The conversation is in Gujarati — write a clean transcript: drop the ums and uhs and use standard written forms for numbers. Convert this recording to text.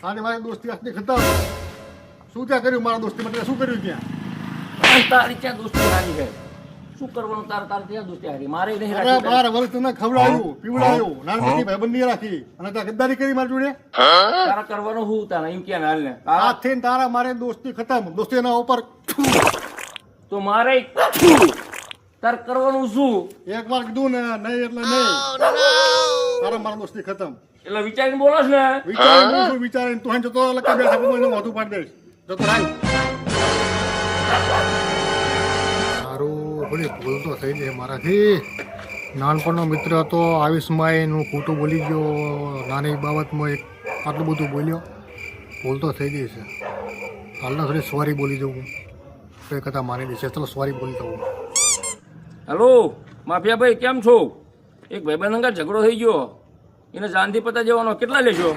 આની મારી દોસ્તી આખી ખતમ. શું ત્યાં કર્યું મારા દોસ્તી માટે? શું કર્યું ત્યાં? તારી ત્યાં દોસ્તી હારી છે. શું કરવાનું તારે ત્યાં દોસ્તી હારી? મારે નહીં અરે રાખી. 12 વર્ષ તમને ખવડાવ્યું પીવડાવ્યું, નાનપણથી ભાઈબંધી રાખી અને ત્યાં ગદ્દારી કરી મારી જોડે. તારે કરવાનું શું તારે એમ કે હાલ ને આજથી ને તારા મારે દોસ્તી ખતમ. દોસ્તી એના ઉપર તો મારે તારે કરવાનું શું? એક વાર કીધું ને નહીં એટલે નહીં. તારા મારા દોસ્તી ખતમ. એટલે વિચારીને બોલો ને. વિચારીને શું વિચારીને તું અહીં જતો લખી બેઠા હું મોઢું પાડી દઈશ. જતો રાય. સારું ભલે ભૂલ તો થઈ જાય મારાથી. નાનપણનો મિત્ર હતો, આયુષમાં હું ખોટું બોલી ગયો, નાની બાબતમાં એક આટલું બધું બોલ્યો. ભૂલ તો થઈ ગઈ છે. હાલના થોડી સોરી બોલી જવું, તો એ કથા માની દઈશ. ચલો સોરી બોલી દઉં. હેલો માફિયા ભાઈ, કેમ છો? એક ભાઈબંધ અંગા ઝઘડો થઈ ગયો, એને જાનથી પતા જવાનો, કેટલા લેશો?